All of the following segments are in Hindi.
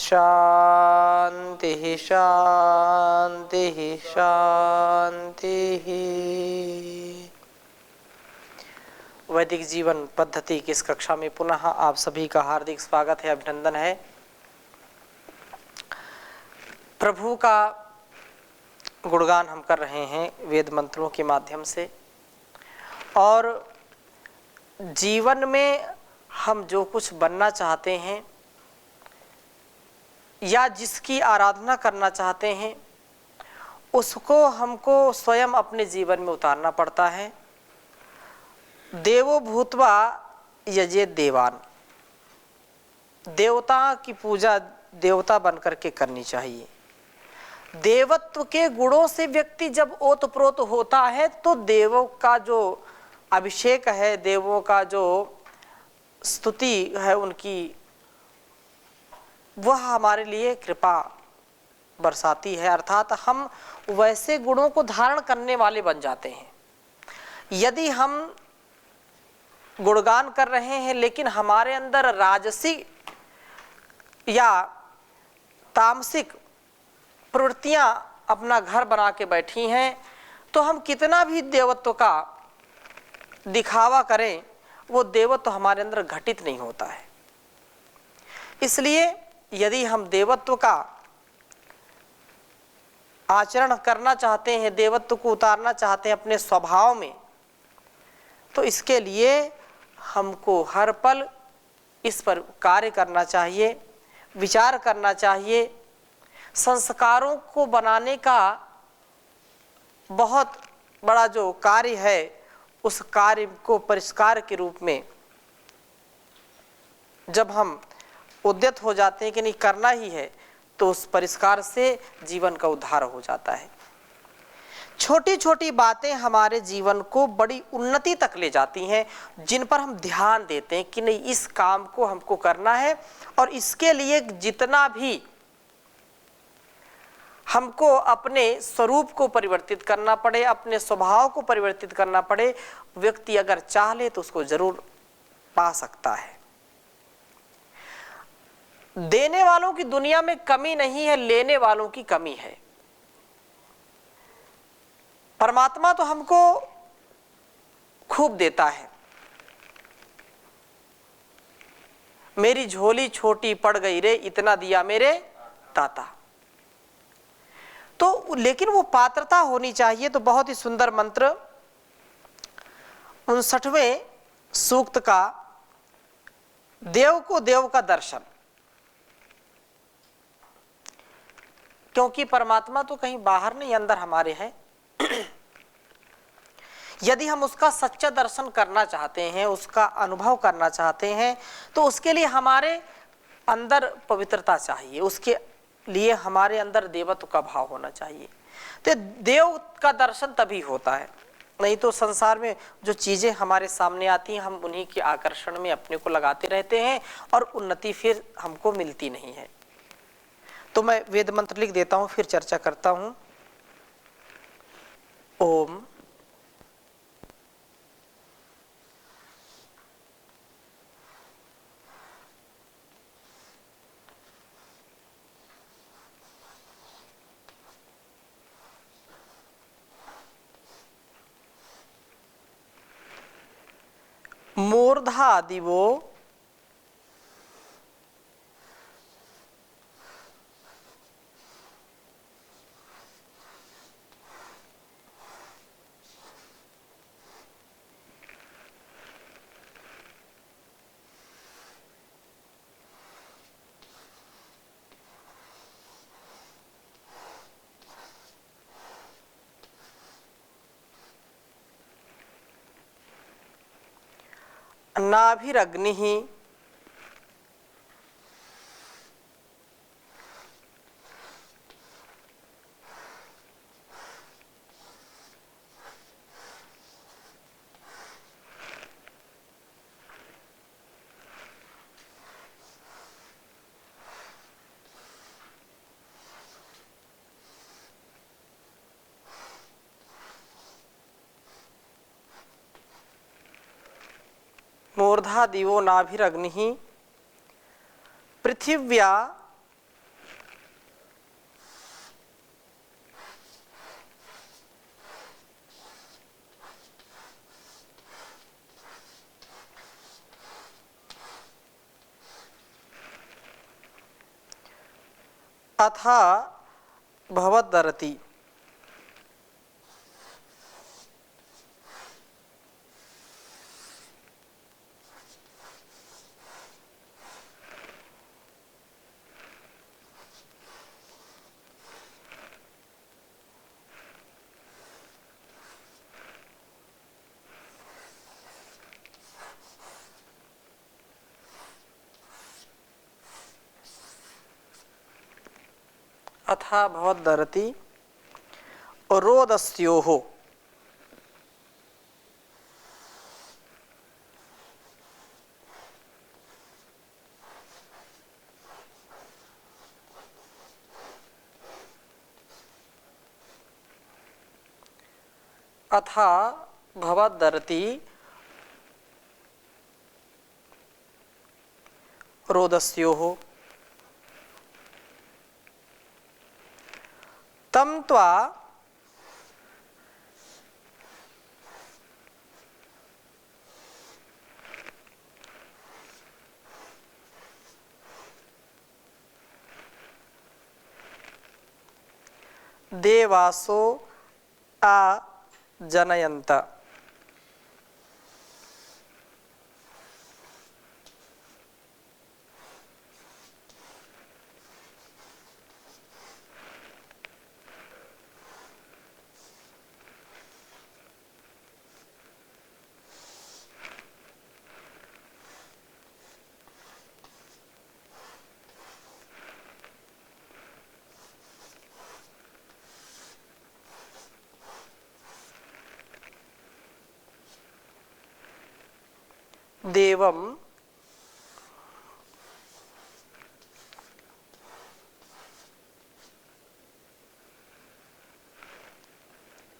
शांति शांति शांति। वैदिक जीवन पद्धति की इस कक्षा में पुनः आप सभी का हार्दिक स्वागत है, अभिनंदन है। प्रभु का गुणगान हम कर रहे हैं वेद मंत्रों के माध्यम से, और जीवन में हम जो कुछ बनना चाहते हैं या जिसकी आराधना करना चाहते हैं उसको हमको स्वयं अपने जीवन में उतारना पड़ता है। देवो भूत्वा यजेत देवान, देवता की पूजा देवता बनकर के करनी चाहिए। देवत्व के गुणों से व्यक्ति जब ओतप्रोत होता है तो देवों का जो अभिषेक है, देवों का जो स्तुति है उनकी, वह हमारे लिए कृपा बरसाती है, अर्थात हम वैसे गुणों को धारण करने वाले बन जाते हैं। यदि हम गुणगान कर रहे हैं लेकिन हमारे अंदर राजसी या तामसिक प्रवृत्तियां अपना घर बना के बैठी हैं तो हम कितना भी देवत्व का दिखावा करें, वो देवत्व हमारे अंदर घटित नहीं होता है। इसलिए यदि हम देवत्व का आचरण करना चाहते हैं, देवत्व को उतारना चाहते हैं अपने स्वभाव में, तो इसके लिए हमको हर पल इस पर कार्य करना चाहिए, विचार करना चाहिए। संस्कारों को बनाने का बहुत बड़ा जो कार्य है, उस कार्य को परिष्कार के रूप में जब हम उद्यत हो जाते हैं कि नहीं करना ही है, तो उस परिष्कार से जीवन का उद्धार हो जाता है। छोटी छोटी बातें हमारे जीवन को बड़ी उन्नति तक ले जाती हैं, जिन पर हम ध्यान देते हैं कि नहीं इस काम को हमको करना है, और इसके लिए जितना भी हमको अपने स्वरूप को परिवर्तित करना पड़े, अपने स्वभाव को परिवर्तित करना पड़े, व्यक्ति अगर चाह ले तो उसको जरूर पा सकता है। देने वालों की दुनिया में कमी नहीं है, लेने वालों की कमी है। परमात्मा तो हमको खूब देता है। मेरी झोली छोटी पड़ गई रे, इतना दिया मेरे दाता। तो लेकिन वो पात्रता होनी चाहिए। तो बहुत ही सुंदर मंत्र 59वें सूक्त का, देव को देव का दर्शन। क्योंकि परमात्मा तो कहीं बाहर नहीं, अंदर हमारे है। यदि हम उसका सच्चा दर्शन करना चाहते हैं, उसका अनुभव करना चाहते हैं, तो उसके लिए हमारे अंदर पवित्रता चाहिए, उसके लिए हमारे अंदर देवत्व का भाव होना चाहिए। तो देव का दर्शन तभी होता है, नहीं तो संसार में जो चीजें हमारे सामने आती हैं हम उन्हीं के आकर्षण में अपने को लगाते रहते हैं और उन्नति फिर हमको मिलती नहीं है। तो मैं वेद मंत्र लिख देता हूं, फिर चर्चा करता हूं। ओम मूर्धा दिवो नाभिरग्निः मूर्धा दिवो नाभिरग्निः पृथिव्या अथा भवदरति। अथा भवदरति रोदस्योः। अथा भवदरति रोदस्योः तम त्वा देवासो अजनयन्त। देवम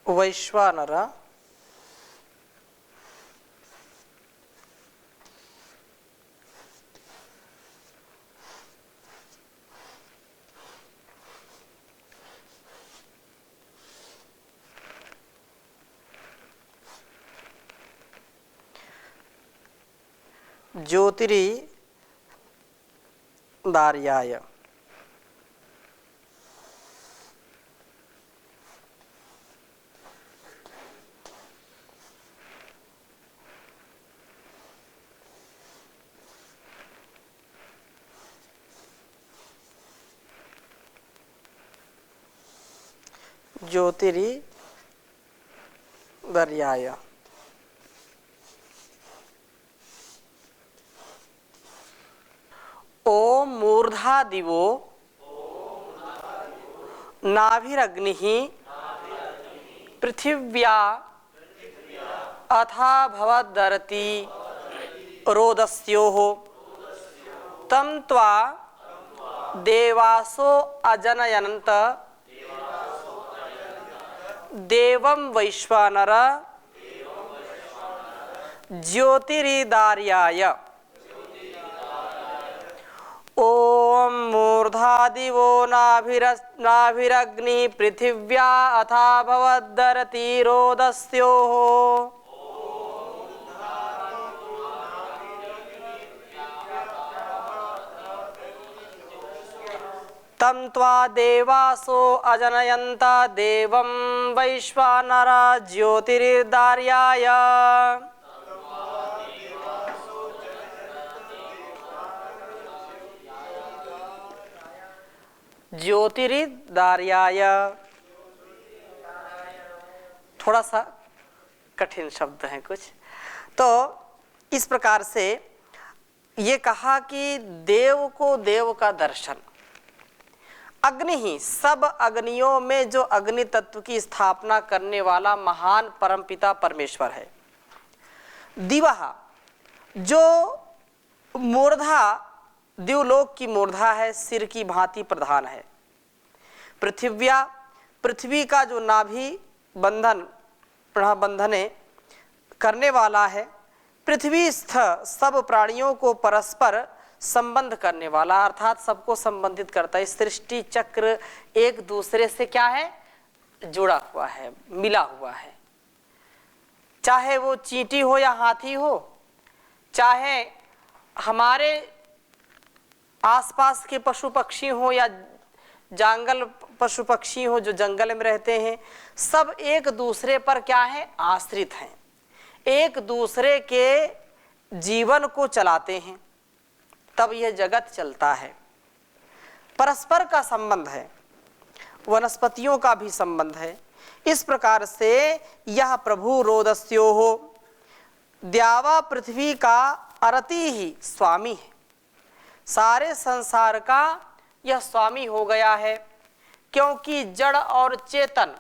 वैश्वानर ज्योतिरिदार्याय। ज्योतिरिदार्याय ओम मूर्धा दिवो नाभिरग्निः पृथिव्या अथा भवदरति रोदस्योः तं त्वा देवासो अजनयन्त देवं वैश्वानर ज्योतिरिदार्याय। ओम मूर्धादिवो नाभिरग्नि पृथिव्या अथा भवदरति रोदस्योः तं त्वा देवासो अजनयन्त देवं वैश्वानर ज्योतिरिदार्याय। ज्योतिरिदार्याय थोड़ा सा कठिन शब्द हैं कुछ, तो इस प्रकार से ये कहा कि देव को देव का दर्शन, अग्नि ही सब अग्नियों में जो अग्नि तत्व की स्थापना करने वाला महान परमपिता परमेश्वर है। दिवह जो मूर्धा दिवलोक की मूर्धा है, सिर की भांति प्रधान है। पृथिव्या पृथ्वी का जो नाभि बंधन बंधने करने वाला है। पृथ्वी स्थ सब प्राणियों को परस्पर संबंध करने वाला, अर्थात सबको संबंधित करता है। सृष्टि चक्र एक दूसरे से क्या है, जुड़ा हुआ है, मिला हुआ है। चाहे वो चींटी हो या हाथी हो, चाहे हमारे आसपास के पशु पक्षी हो या जंगल पशु पक्षी हो जो जंगल में रहते हैं, सब एक दूसरे पर क्या है, आश्रित हैं, एक दूसरे के जीवन को चलाते हैं, तब यह जगत चलता है। परस्पर का संबंध है, वनस्पतियों का भी संबंध है। इस प्रकार से यह प्रभु रोदस्यो हो द्यावा पृथ्वी का अरति ही स्वामी है, सारे संसार का यह स्वामी हो गया है। क्योंकि जड़ और चेतन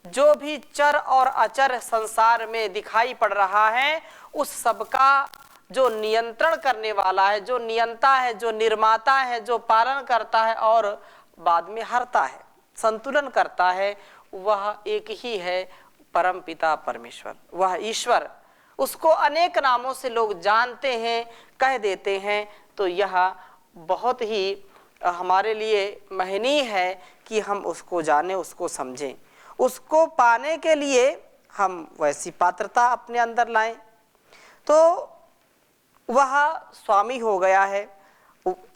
जो भी चर और अचर संसार में दिखाई पड़ रहा है, उस सबका जो नियंत्रण करने वाला है, जो नियंता है, जो निर्माता है, जो पालन करता है और बाद में हरता है, संतुलन करता है, वह एक ही है, परम पिता परमेश्वर, वह ईश्वर। उसको अनेक नामों से लोग जानते हैं, कह देते हैं। तो यह बहुत ही हमारे लिए महनीय है कि हम उसको जानें, उसको समझें। उसको पाने के लिए हम वैसी पात्रता अपने अंदर लाएं, तो वह स्वामी हो गया है।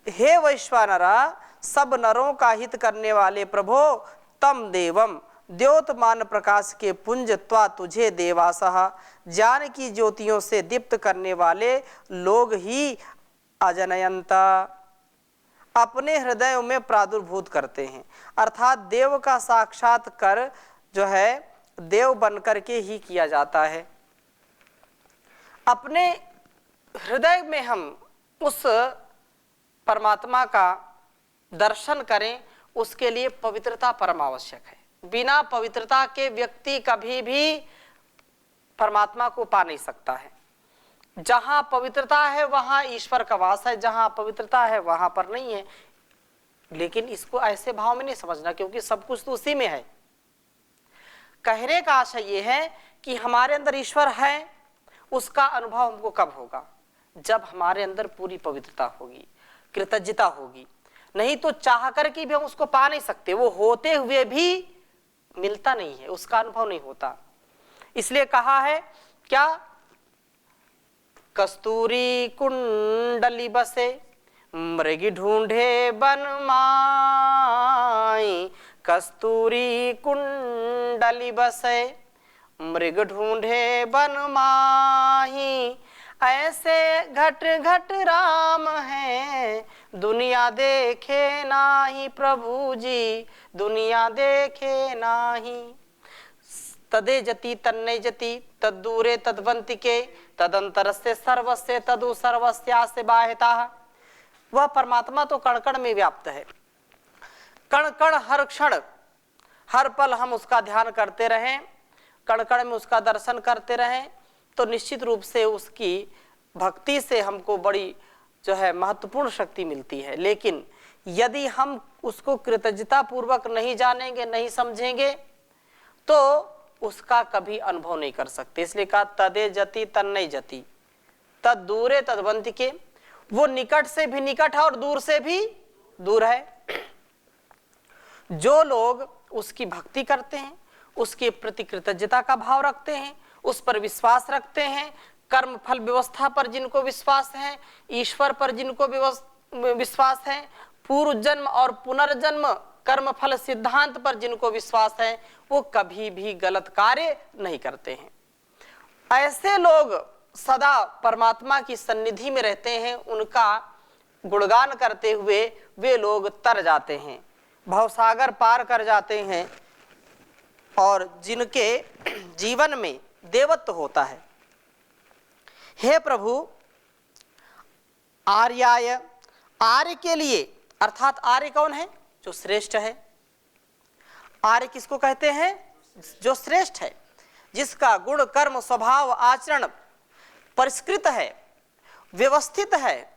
हे वैश्वानरा, सब नरों का हित करने वाले प्रभो, तम देवम द्योतमान प्रकाश के पुंज त्वा तुझे देवासः, ज्ञान की ज्योतियों से दीप्त करने वाले लोग ही अजनयंता अपने हृदयों में प्रादुर्भूत करते हैं। अर्थात देव का साक्षात्कार जो है देव बनकर के ही किया जाता है। अपने हृदय में हम उस परमात्मा का दर्शन करें, उसके लिए पवित्रता परम आवश्यक है। बिना पवित्रता के व्यक्ति कभी भी परमात्मा को पा नहीं सकता है। जहां पवित्रता है वहां ईश्वर का वास है, जहां पवित्रता है वहां पर नहीं है। लेकिन इसको ऐसे भाव में नहीं समझना, क्योंकि सब कुछ तो उसी में है। कहने का आशय यह है कि हमारे अंदर ईश्वर है, उसका अनुभव हमको कब होगा, जब हमारे अंदर पूरी पवित्रता होगी, कृतज्ञता होगी। नहीं तो चाह कर के भी हम उसको पा नहीं सकते, वो होते हुए भी मिलता नहीं है, उसका अनुभव नहीं होता। इसलिए कहा है क्या, कस्तूरी कुंडली बसे मृग ढूंढे बन माई, कस्तूरी कुंडली बसे मृग ढूंढे बन माही, ऐसे घट घट राम है दुनिया देखे नाही, प्रभु जी दुनिया देखे नाही। तदे जति तन्ने जति तद्दूरे तद्वंतिके तदंतरस्य सर्वस्य तदु सर्वस्यास्य बाह्यतः। वह परमात्मा तो कण कण में व्याप्त है, कण कण हर क्षण हर पल हम उसका ध्यान करते रहें, कण कण में उसका दर्शन करते रहें, तो निश्चित रूप से उसकी भक्ति से हमको बड़ी जो है महत्वपूर्ण शक्ति मिलती है। लेकिन यदि हम उसको कृतज्ञता पूर्वक नहीं जानेंगे, नहीं समझेंगे, तो उसका कभी अनुभव नहीं कर सकते। इसलिए कहा तदे जति तन्ने जति तद दूरे तद्वंतिके, वो निकट से भी निकट है और दूर से भी दूर है। जो लोग उसकी भक्ति करते हैं, उसके प्रति कृतज्ञता का भाव रखते हैं, उस पर विश्वास रखते हैं, कर्म फल व्यवस्था पर जिनको विश्वास है, ईश्वर पर जिनको विश्वास है, पूर्व जन्म और पुनर्जन्म कर्म फल सिद्धांत पर जिनको विश्वास है, वो कभी भी गलत कार्य नहीं करते हैं। ऐसे लोग सदा परमात्मा की सन्निधि में रहते हैं, उनका गुणगान करते हुए वे लोग तर जाते हैं, भवसागर पार कर जाते हैं, और जिनके जीवन में देवत्व होता है। हे प्रभु, आर्याय, आर्य के लिए, अर्थात आर्य कौन है, जो श्रेष्ठ है। आर्य किसको कहते हैं, जो श्रेष्ठ है, जिसका गुण कर्म स्वभाव आचरण परिष्कृत है, व्यवस्थित है,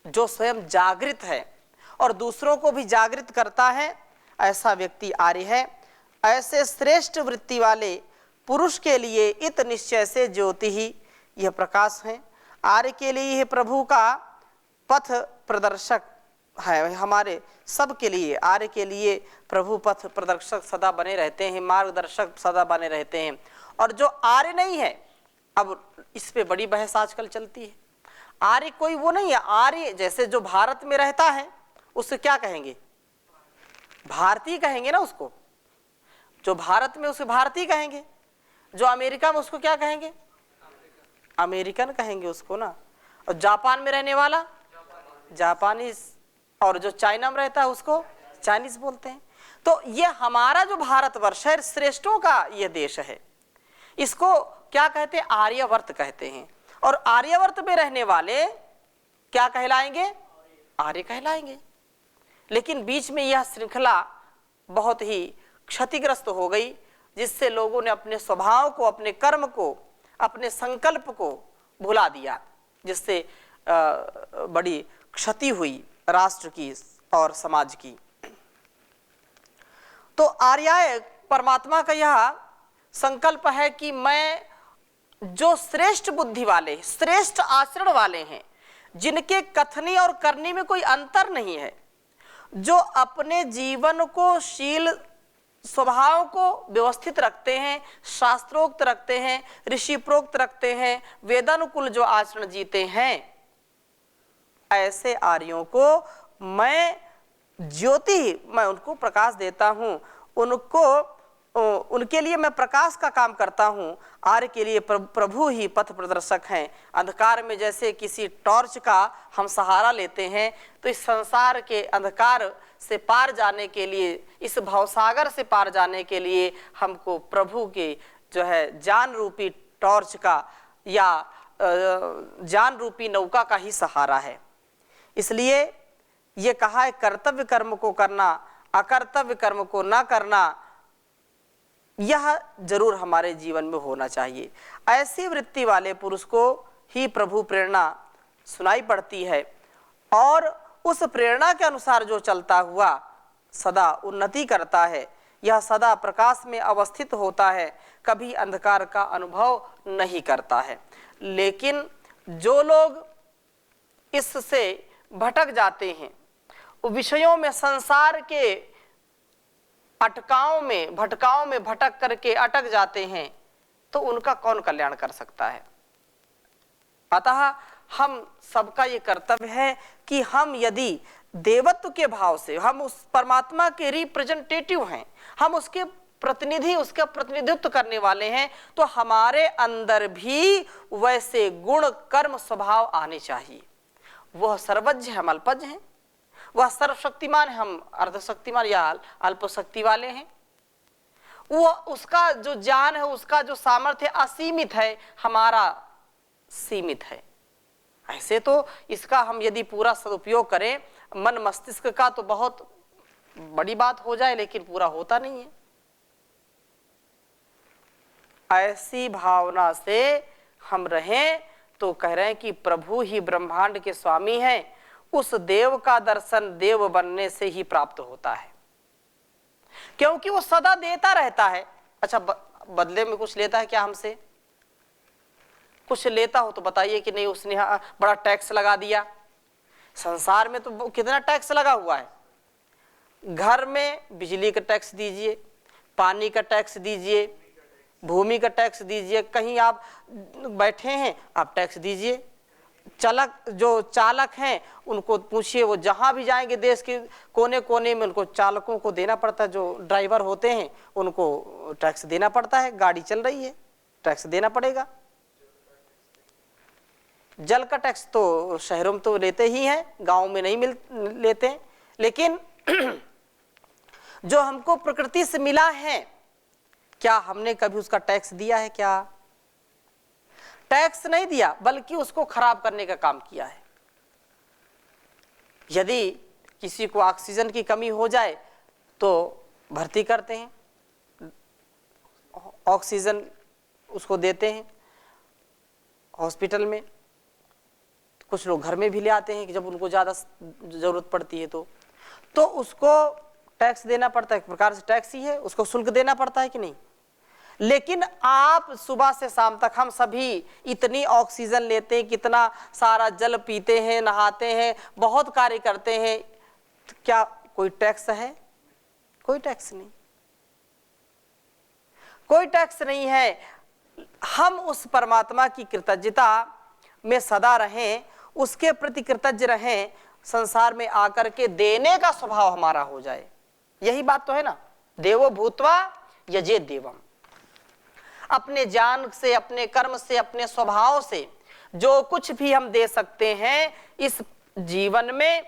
जो स्वयं जागृत है और दूसरों को भी जागृत करता है, ऐसा व्यक्ति आर्य है। ऐसे श्रेष्ठ वृत्ति वाले पुरुष के लिए इत निश्चय से ज्योति ही यह प्रकाश है। आर्य के लिए यह प्रभु का पथ प्रदर्शक है। हमारे सब के लिए आर्य के लिए प्रभु पथ प्रदर्शक सदा बने रहते हैं, मार्गदर्शक सदा बने रहते हैं। और जो आर्य नहीं है, अब इस पे बड़ी बहस आजकल चलती है। आर्य कोई वो नहीं है, आर्य जैसे जो भारत में रहता है उससे क्या कहेंगे? भारतीय कहेंगे ना उसको। जो भारत में उसे भारतीय कहेंगे, जो अमेरिका में उसको क्या कहेंगे? अमेरिकन कहेंगे उसको ना। और जापान में रहने वाला जापानीज, और जो चाइना में रहता है उसको चाइनीज बोलते हैं। तो ये हमारा जो भारतवर्ष है श्रेष्ठों का ये देश है। इसको क्या कहते हैं? आर्यवर्त कहते हैं। और आर्यवर्त में रहने वाले क्या कहलाएंगे? आर्य कहलाएंगे। लेकिन बीच में यह श्रृंखला बहुत ही क्षतिग्रस्त हो गई, जिससे लोगों ने अपने स्वभाव को, अपने कर्म को, अपने संकल्प को भुला दिया, जिससे बड़ी क्षति हुई राष्ट्र की और समाज की। तो आर्याय परमात्मा का यह संकल्प है कि मैं जो श्रेष्ठ बुद्धि वाले, श्रेष्ठ आचरण वाले हैं, जिनके कथनी और करनी में कोई अंतर नहीं है, जो अपने जीवन को, शील स्वभाव को व्यवस्थित रखते हैं, शास्त्रोक्त रखते हैं, ऋषि प्रोक्त रखते हैं, वेदानुकूल जो आचरण जीते हैं, ऐसे आर्यों को मैं ज्योति, मैं उनको प्रकाश देता हूं, उनके लिए मैं प्रकाश का काम करता हूं। आर्य के लिए प्रभु ही पथ प्रदर्शक हैं। अंधकार में जैसे किसी टॉर्च का हम सहारा लेते हैं, तो इस संसार के अंधकार से पार जाने के लिए, इस भवसागर से पार जाने के लिए हमको प्रभु के जो है ज्ञान रूपी टॉर्च का या ज्ञान रूपी नौका का ही सहारा है। इसलिए ये कहा है कर्तव्य कर्म को करना, अकर्तव्य कर्म को ना करना, यह जरूर हमारे जीवन में होना चाहिए। ऐसी वृत्ति वाले पुरुष को ही प्रभु प्रेरणा सुनाई पड़ती है, और उस प्रेरणा के अनुसार जो चलता हुआ सदा उन्नति करता है, यह सदा प्रकाश में अवस्थित होता है, कभी अंधकार का अनुभव नहीं करता है। लेकिन जो लोग इससे भटक जाते हैं, विषयों में, संसार के भटकाव में भटक करके अटक जाते हैं, तो उनका कौन कल्याण कर सकता है? अतः हम सबका ये कर्तव्य है कि हम यदि देवत्व के भाव से, हम उस परमात्मा के रिप्रेजेंटेटिव हैं, हम उसके प्रतिनिधि, उसका प्रतिनिधित्व करने वाले हैं, तो हमारे अंदर भी वैसे गुण, कर्म, स्वभाव आने चाहिए। वह सर्वज्ञ है, हम अल्पज्ञ हैं। वह सर्वशक्तिमान है, हम अर्धशक्तिमान या अल्पशक्ति वाले हैं। वो उसका जो ज्ञान है, उसका जो सामर्थ्य असीमित है, हमारा सीमित है। ऐसे तो इसका हम यदि पूरा सदुपयोग करें मन मस्तिष्क का, तो बहुत बड़ी बात हो जाए, लेकिन पूरा होता नहीं है। ऐसी भावना से हम रहें तो कह रहे हैं कि प्रभु ही ब्रह्मांड के स्वामी हैं। उस देव का दर्शन देव बनने से ही प्राप्त होता है, क्योंकि वो सदा देता रहता है। अच्छा, बदले में कुछ लेता है क्या हमसे? कुछ लेता हो तो बताइए कि नहीं, उसने बड़ा टैक्स लगा दिया। संसार में तो कितना टैक्स लगा हुआ है। घर में बिजली का टैक्स दीजिए, पानी का टैक्स दीजिए, भूमि का टैक्स दीजिए, कहीं आप बैठे हैं आप टैक्स दीजिए। जो चालक हैं उनको पूछिए, वो जहां भी जाएंगे देश के कोने कोने में उनको चालकों को देना पड़ता है। जो ड्राइवर होते हैं उनको टैक्स देना पड़ता है। गाड़ी चल रही है, टैक्स देना पड़ेगा। जल का टैक्स तो शहरों में तो लेते ही हैं, गांव में नहीं लेते। लेकिन जो हमको प्रकृति से मिला है, क्या हमने कभी उसका टैक्स दिया है? क्या टैक्स नहीं दिया, बल्कि उसको खराब करने का काम किया है। यदि किसी को ऑक्सीजन की कमी हो जाए तो भर्ती करते हैं, ऑक्सीजन उसको देते हैं हॉस्पिटल में। कुछ लोग घर में भी ले आते हैं कि जब उनको ज़्यादा ज़रूरत पड़ती है तो उसको टैक्स देना पड़ता है। एक प्रकार से टैक्स ही है, उसको शुल्क देना पड़ता है कि नहीं। लेकिन आप सुबह से शाम तक हम सभी इतनी ऑक्सीजन लेते हैं, कितना सारा जल पीते हैं, नहाते हैं, बहुत कार्य करते हैं, तो क्या कोई टैक्स है? कोई टैक्स नहीं, कोई टैक्स नहीं है। हम उस परमात्मा की कृतज्ञता में सदा रहें, उसके प्रति कृतज्ञ रहें, संसार में आकर के देने का स्वभाव हमारा हो जाए। यही बात तो है ना, देवो भूत्वा यजेत देवम। अपने ज्ञान से, अपने कर्म से, अपने स्वभाव से जो कुछ भी हम दे सकते हैं इस जीवन में,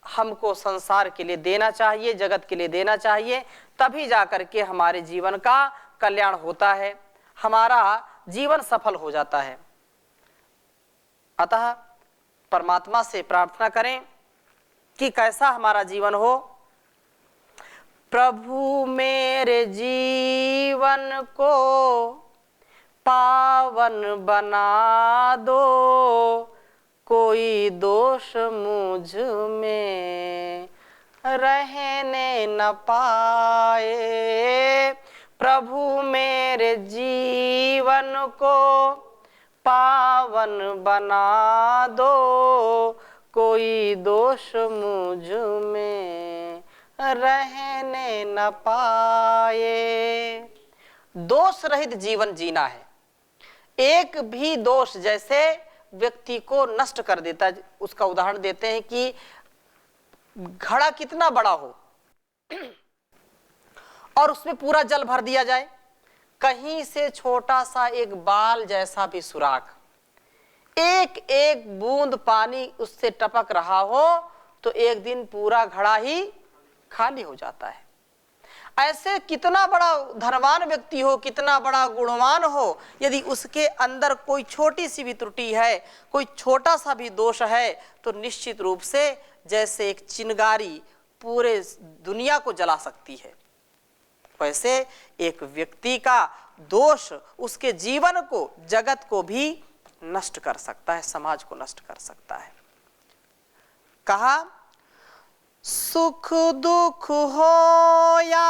हमको संसार के लिए देना चाहिए, जगत के लिए देना चाहिए, तभी जाकर के हमारे जीवन का कल्याण होता है, हमारा जीवन सफल हो जाता है। अतः परमात्मा से प्रार्थना करें कि कैसा हमारा जीवन हो। प्रभु मेरे जीवन को पावन बना दो, कोई दोष मुझ में रहने न पाए। प्रभु मेरे जीवन को पावन बना दो, कोई दोष मुझ में रहने न पाए। दोष रहित जीवन जीना है। एक भी दोष जैसे व्यक्ति को नष्ट कर देता है। उसका उदाहरण देते हैं कि घड़ा कितना बड़ा हो और उसमें पूरा जल भर दिया जाए, कहीं से छोटा सा एक बाल जैसा भी सुराख, एक एक बूंद पानी उससे टपक रहा हो तो एक दिन पूरा घड़ा ही खाली हो जाता है। ऐसे कितना बड़ा धनवान व्यक्ति हो, कितना बड़ा गुणवान हो, यदि उसके अंदर कोई छोटी सी भी त्रुटि है, कोई छोटा सा भी दोष है, तो निश्चित रूप से जैसे एक चिंगारी पूरे दुनिया को जला सकती है, वैसे एक व्यक्ति का दोष उसके जीवन को, जगत को भी नष्ट कर सकता है, समाज को नष्ट कर सकता है। कहा सुख दुख हो या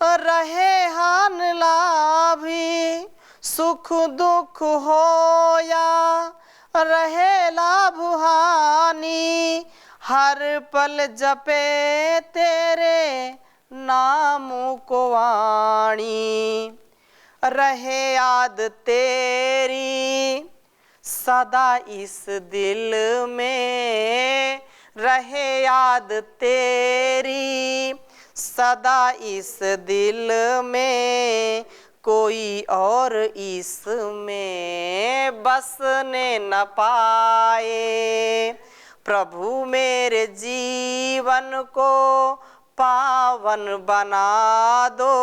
रहे हान लाभी, सुख दुख हो या रहे लाभ हानि, हर पल जपे तेरे नाम को वाणी, रहे याद तेरी सदा इस दिल में, रहे याद तेरी सदा इस दिल में, कोई और इसमें बसने न पाए। प्रभु मेरे जीवन को पावन बना दो,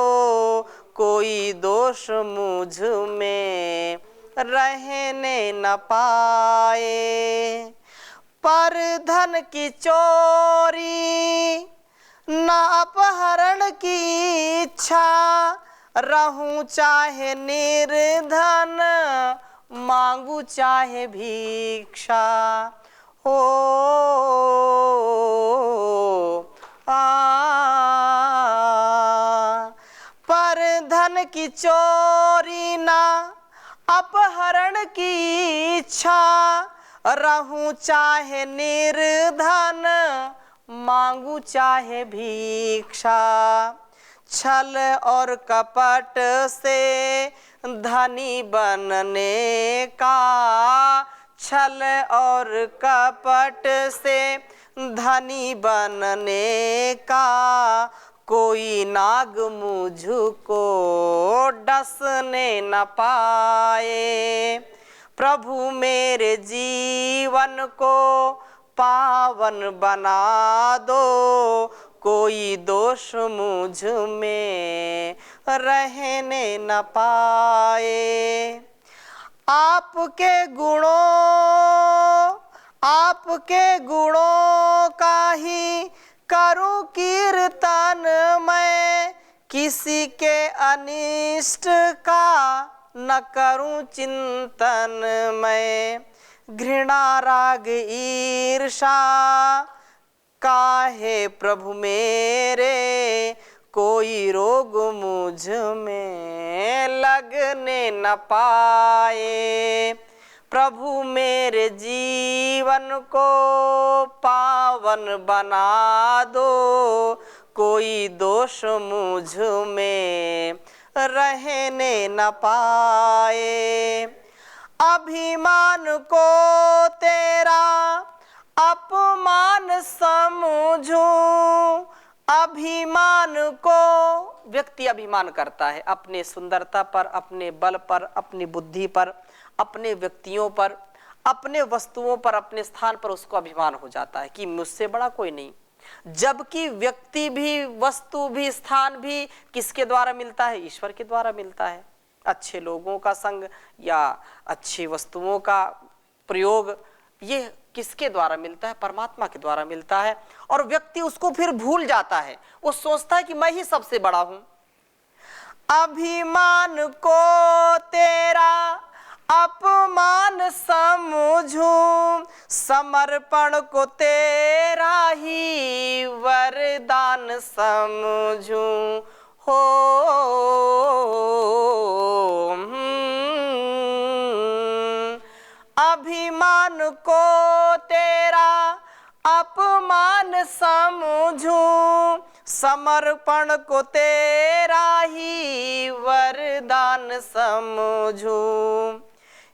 कोई दोष मुझ में रहने न पाए। पर धन की चोरी न अपहरण की इच्छा, रहूं चाहे निर्धन मांगू चाहे भिक्षा। हो पर धन की चोरी ना अपहरण की इच्छा, रहूं चाहे निर्धन मांगू चाहे भिक्षा। छल और कपट से धनी बनने का, छल और कपट से धनी बनने का, कोई नाग मुझको डसने न पाए। प्रभु मेरे जीवन को पावन बना दो, कोई दोष मुझ में रहने न पाए। आपके गुणों का ही करूं कीर्तन मैं, किसी के अनिष्ट का न करूं चिंतन मैं। घृणा राग ईर्षा काहे प्रभु मेरे, कोई रोग मुझ में लगने न पाए। प्रभु मेरे जीवन को पावन बना दो, कोई दोष मुझ में रहने न पाए। अभिमान को तेरा अपमान समझो अभिमान को। व्यक्ति अभिमान करता है अपने सुंदरता पर, अपने बल पर, अपनी बुद्धि पर, अपने व्यक्तियों पर, अपने वस्तुओं पर, अपने स्थान पर उसको अभिमान हो जाता है कि मुझसे बड़ा कोई नहीं। जबकि व्यक्ति भी, वस्तु भी, स्थान भी किसके द्वारा मिलता है? ईश्वर के द्वारा मिलता है। अच्छे लोगों का संग या अच्छी वस्तुओं का प्रयोग, ये किसके द्वारा मिलता है? परमात्मा के द्वारा मिलता है। और व्यक्ति उसको फिर भूल जाता है, वो सोचता है कि मैं ही सबसे बड़ा हूं। अभिमान को तेरा अपमान समझूं, समर्पण को तेरा ही वरदान समझूं। हो अभिमान को तेरा अपमान समझूं, समर्पण को तेरा ही वरदान समझूं।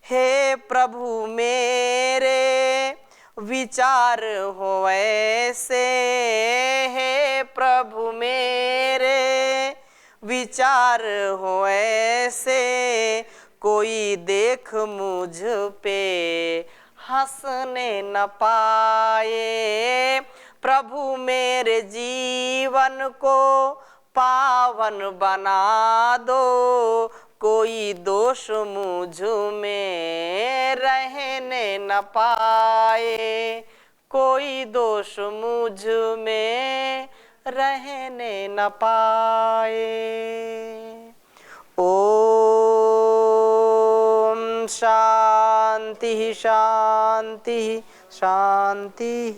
हे प्रभु मेरे विचार हो ऐसे, हे प्रभु मेरे विचार हो ऐसे, कोई देख मुझ पे हंसने न पाए। प्रभु मेरे जीवन को पावन बना दो, कोई दोष मुझ में रहने न पाए, कोई दोष मुझ में रहने न पाए। ओम शांति शांति शांति।